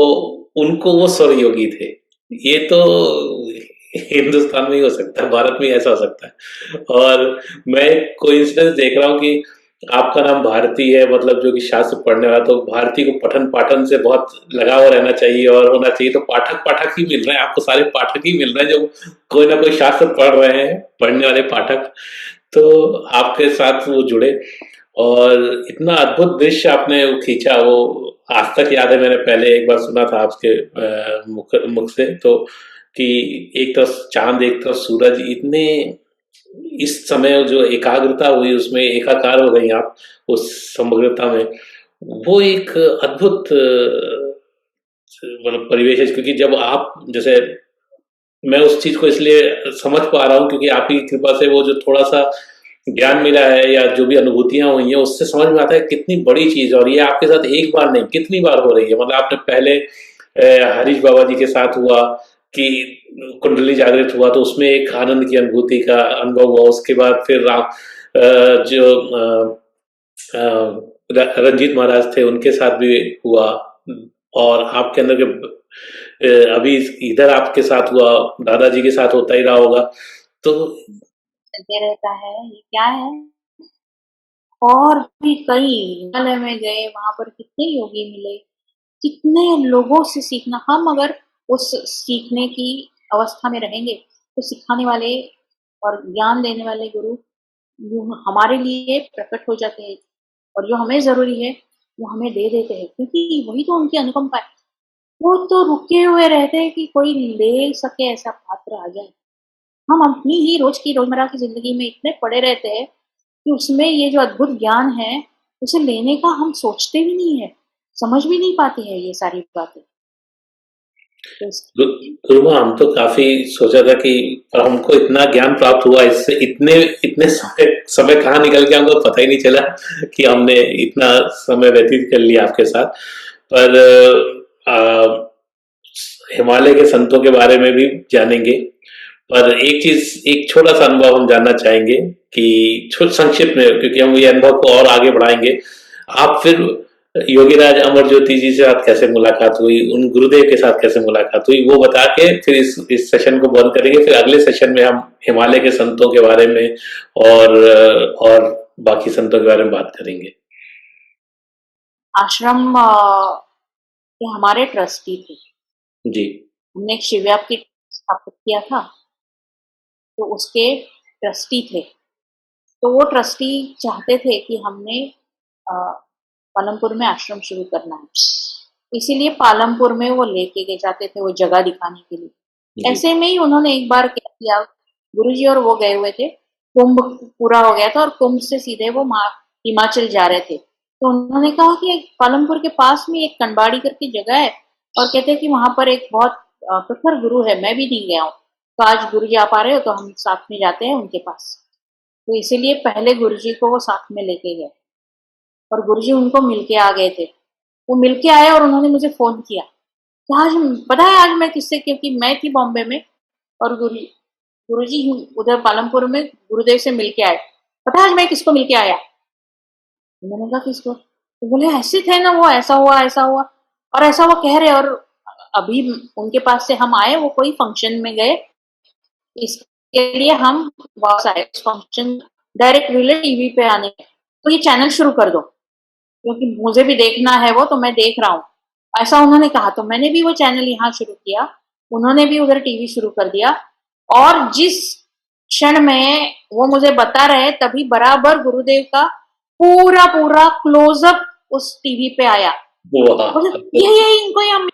उनको वो स्वरयोगी थे। ये तो हिंदुस्तान में ही हो सकता है, भारत में ही ऐसा हो सकता है। और मैं कोइंसिडेंस देख रहा हूँ कि आपका नाम भारती है, मतलब जो कि शास्त्र पढ़ने वाला, तो भारती को पठन पाठन से बहुत लगाव रहना चाहिए और होना चाहिए। तो पाठक ही मिल रहे हैं आपको, सारे पाठक ही मिल रहे हैं जो कोई ना कोई शास्त्र पढ़ रहे हैं, पढ़ने वाले पाठक। तो आपके साथ वो जुड़े और इतना अद्भुत दृश्य आपने वो खींचा, वो आज तक याद है। मैंने पहले एक बार सुना था आपके मुख से, तो कि एक तरफ चांद एक तरफ सूरज, इतने इस समय जो एकाग्रता हुई उसमें एकाकार हो गई आप उस समग्रता में, वो एक अद्भुत मतलब परिवेश है। क्योंकि जब आप जैसे, मैं उस चीज को इसलिए समझ पा रहा हूँ क्योंकि आप ही की कृपा से वो जो थोड़ा सा ज्ञान मिला है या जो भी अनुभूतियां हुई हैं उससे समझ में आता है कितनी बड़ी चीज है। और ये आपके साथ एक बार नहीं कितनी बार हो रही है। मतलब आपने पहले हरीश बाबा जी के साथ हुआ कि कुंडली जागृत हुआ तो उसमें एक आनंद की अनुभूति का अनुभव हुआ। उसके बाद फिर जो रंजीत महाराज थे, उनके साथ भी हुआ, और आपके अंदर के अभी इधर आपके साथ हुआ, दादाजी के साथ होता ही रहा होगा। तो चलते रहता है, ये क्या है। और भी कई हिमालय में गए, वहां पर कितने योगी मिले, कितने लोगों से सीखना। हम अगर उस सीखने की अवस्था में रहेंगे तो सिखाने वाले और ज्ञान देने वाले गुरु हमारे लिए प्रकट हो जाते हैं, और जो हमें जरूरी है वो हमें दे देते हैं, क्योंकि वही तो उनकी अनुकंपा है। वो तो रुके हुए रहते हैं कि कोई ले सके ऐसा पात्र आ जाए। हम अपनी ही रोज की रोजमर्रा की जिंदगी में इतने पड़े रहते हैं कि उसमें ये जो अद्भुत ज्ञान है उसे लेने का हम सोचते भी नहीं है, समझ भी नहीं पाते हैं ये सारी बातें। तो गुरुमा, हम तो काफी सोचा था कि, पर हमको इतना ज्ञान प्राप्त हुआ इससे, इतने इतने समय कहाँ निकल गया हमको पता ही नहीं चला कि हमने इतना समय व्यतीत कर लिया आपके साथ। पर हिमालय के संतों के बारे में भी जानेंगे। पर एक चीज, एक छोटा सा अनुभव हम जानना चाहेंगे कि संक्षिप्त में, क्योंकि हम ये अनुभव को और आगे बढ़ाएंगे। आप फिर योगीराज अमर ज्योति जी से साथ कैसे मुलाकात हुई, उन गुरुदेव के साथ कैसे मुलाकात हुई, वो बता के फिर इस सेशन को बंद करेंगे। फिर अगले सेशन में हम हिमालय के संतों के बारे में और बाकी संतों के बारे में बात करेंगे। आश्रम के हमारे ट्रस्टी थे जी। हमने एक शिवव्याप की स्थापित किया था, तो उसके ट्रस्टी थे। तो वो ट्रस्टी चाहते थे कि हमने पालमपुर में आश्रम शुरू करना है, इसीलिए पालमपुर में वो लेके गए जाते थे वो जगह दिखाने के लिए। ऐसे में ही उन्होंने एक बार क्या किया, गुरुजी और वो गए हुए थे, कुंभ पूरा हो गया था और कुंभ से सीधे वो हिमाचल जा रहे थे। तो उन्होंने कहा कि पालमपुर के पास में एक कनबाड़ी करके जगह है, और कहते हैं कि वहां पर एक बहुत प्रखर गुरु है, मैं भी नहीं गया हूँ, तो आज गुरुजी आप आ रहे हो तो हम साथ में जाते हैं उनके पास। तो इसीलिए पहले गुरुजी को वो साथ में लेके गए और गुरुजी उनको मिलके आ गए थे। वो मिलके आए और उन्होंने मुझे फोन किया कि आज पता है आज मैं किससे, क्योंकि मैं थी बॉम्बे में और गुरुजी उधर पालमपुर में गुरुदेव से मिलके आए। पता है आज मैं किसको मिलके आया? मैंने कहा किसको? तो बोले ऐसे थे ना वो, ऐसा हुआ ऐसा हुआ और ऐसा वो कह रहे। और अभी उनके पास से हम आए, वो कोई फंक्शन में गए, इसके लिए हम वापस आए। फंक्शन डायरेक्ट रिले टीवी पे आने, तो ये चैनल शुरू कर दो क्योंकि मुझे भी देखना है वो, तो मैं देख रहा हूँ, ऐसा उन्होंने कहा। तो मैंने भी वो चैनल यहाँ शुरू किया, उन्होंने भी उधर टीवी शुरू कर दिया। और जिस क्षण में वो मुझे बता रहे तभी बराबर गुरुदेव का पूरा पूरा क्लोजअप उस टीवी पे आया। ये इनको यहाँ,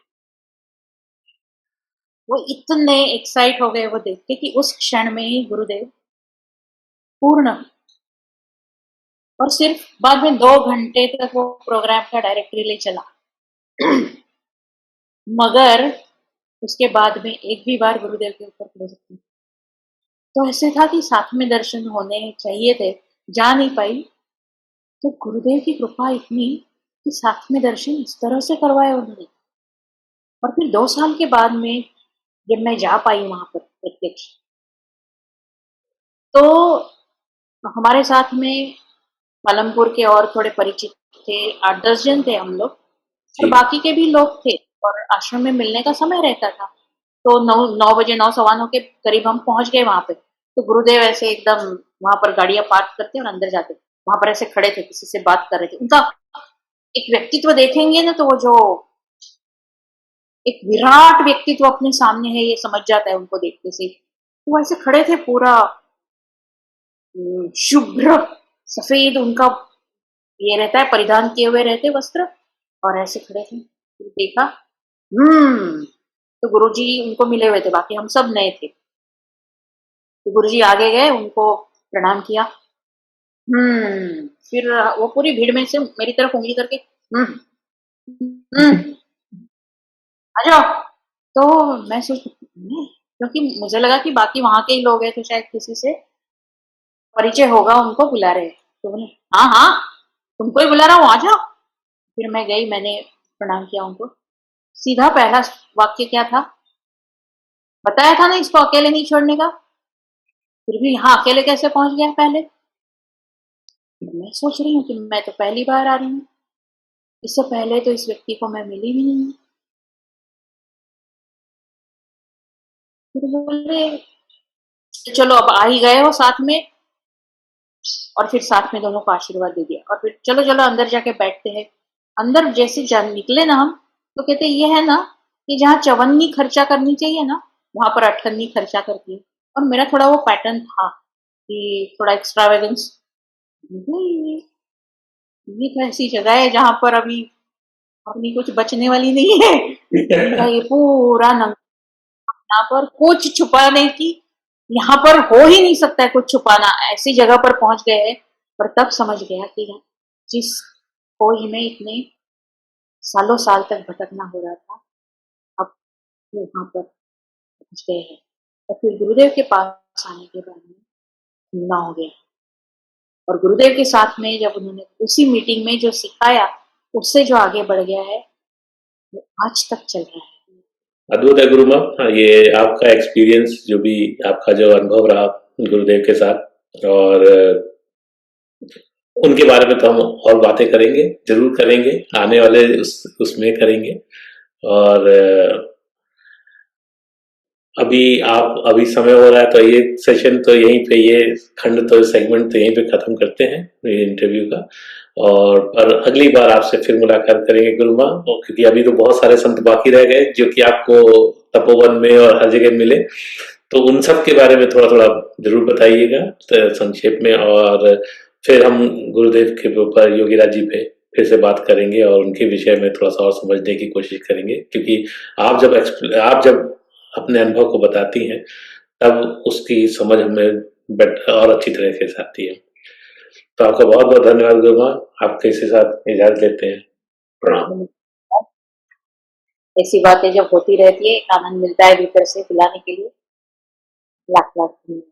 वो इतने एक्साइट हो गए वो देख के कि उस क्षण में ही गुरुदेव पूर्ण। और सिर्फ बाद में 2 घंटे तक वो प्रोग्राम का डायरेक्ट रिले चला मगर उसके बाद में एक भी बार गुरुदेव के ऊपर क्लोजअप नहीं। तो ऐसे था कि साथ में दर्शन होने चाहिए थे, जा नहीं पाई। तो गुरुदेव की कृपा इतनी कि साथ में दर्शन इस तरह से करवाए उन्होंने। और फिर 2 साल के बाद में जब मैं जा पाई वहां पर प्रत्यक्ष, तो हमारे साथ में पालमपुर के और थोड़े परिचित थे, 8-10 जन थे हम लोग, और बाकी के भी लोग थे। और आश्रम में मिलने का समय रहता था, तो 9 बजे 9:15 के करीब हम पहुंच गए वहां पे। तो गुरुदेव ऐसे एकदम वहां पर गाड़ियां पार्क करते और अंदर जाते, वहां पर ऐसे खड़े थे, किसी से बात कर रहे थे। उनका एक व्यक्तित्व देखेंगे ना, तो वो जो एक विराट व्यक्तित्व अपने सामने है ये समझ जाता है उनको देखने से। वो ऐसे खड़े थे, पूरा शुभ्र सफेद उनका ये रहता है, परिधान किए हुए रहते वस्त्र, और ऐसे खड़े थे। देखा, तो गुरुजी उनको मिले हुए थे, बाकी हम सब नए थे। तो गुरुजी आगे गए, उनको प्रणाम किया। फिर वो पूरी भीड़ में से मेरी तरफ उंगली करके आ जाओ। तो मैं सोच, क्योंकि मुझे लगा कि बाकी वहां के ही लोग हैं, तो शायद किसी से परिचय होगा, उनको बुला रहे। तो बोले हाँ हाँ तुमको ही बुला रहा हूँ, आ जाओ। फिर मैं गई, मैंने प्रणाम किया उनको। सीधा पहला वाक्य क्या था, बताया था ना इसको अकेले नहीं छोड़ने का, फिर भी यहाँ अकेले कैसे पहुंच गया पहले? मैं सोच रही हूँ कि मैं तो पहली बार आ रही हूँ, इससे पहले तो इस व्यक्ति को मैं मिली भी नहीं। फिर बोले चलो अब आ ही गए हो साथ में, और फिर साथ में दोनों को आशीर्वाद दे दिया और फिर चलो चलो अंदर जाके बैठते हैं। अंदर जैसे जान निकले ना हम, तो कहते ये है ना कि जहाँ चवन्नी खर्चा करनी चाहिए ना, वहां पर अठन्नी खर्चा करती है। और मेरा थोड़ा वो पैटर्न था कि थोड़ा एक्स्ट्रावेगेंस। ये तो ऐसी जगह है जहां पर अभी अपनी कुछ बचने वाली नहीं है। इनका ये पूरा यहाँ पर कुछ छुपाने की, यहाँ पर हो ही नहीं सकता है कुछ छुपाना, ऐसी जगह पर पहुंच गए हैं। पर तब समझ गया कि जिस खोज में इतने सालों साल तक भटकना हो रहा था, अब वहां पर पहुंच गए हैं। और फिर गुरुदेव के पास आने के बाद में मिलना हो गया, और गुरुदेव के साथ में जब उन्होंने उसी मीटिंग में जो सिखाया, उससे जो आगे बढ़ गया है वो आज तक चल रहा है। अद्भुत है गुरु माँ। हाँ, ये आपका एक्सपीरियंस, जो भी आपका जो अनुभव रहा गुरुदेव के साथ, और उनके बारे में तो हम और बातें करेंगे, जरूर करेंगे, आने वाले उसमें करेंगे। और अभी समय हो रहा है, तो ये सेशन तो यहीं पे, ये खंड तो सेगमेंट तो यहीं पे खत्म करते हैं ये इंटरव्यू का। और पर अगली बार आपसे फिर मुलाकात करेंगे गुरु माँ, क्योंकि अभी तो बहुत सारे संत बाकी रह गए जो कि आपको तपोवन में और हर जगह मिले, तो उन सब के बारे में थोड़ा थोड़ा जरूर बताइएगा संक्षेप में। और फिर हम गुरुदेव के ऊपर, योगीराज जी पे फिर से बात करेंगे और उनके विषय में थोड़ा सा और समझने की कोशिश करेंगे, क्योंकि आप जब अपने अनुभव को बताती हैं, तब उसकी समझ हमें और अच्छी तरीके से आती है। तो आपका बहुत बहुत धन्यवाद गुरु माँ। आपके इसी साथ इजाजत लेते हैं। प्रणाम। ऐसी बातें जब होती रहती है, आनंद मिलता है भीतर से बुलाने के लिए। लाख लाख धन्यवाद।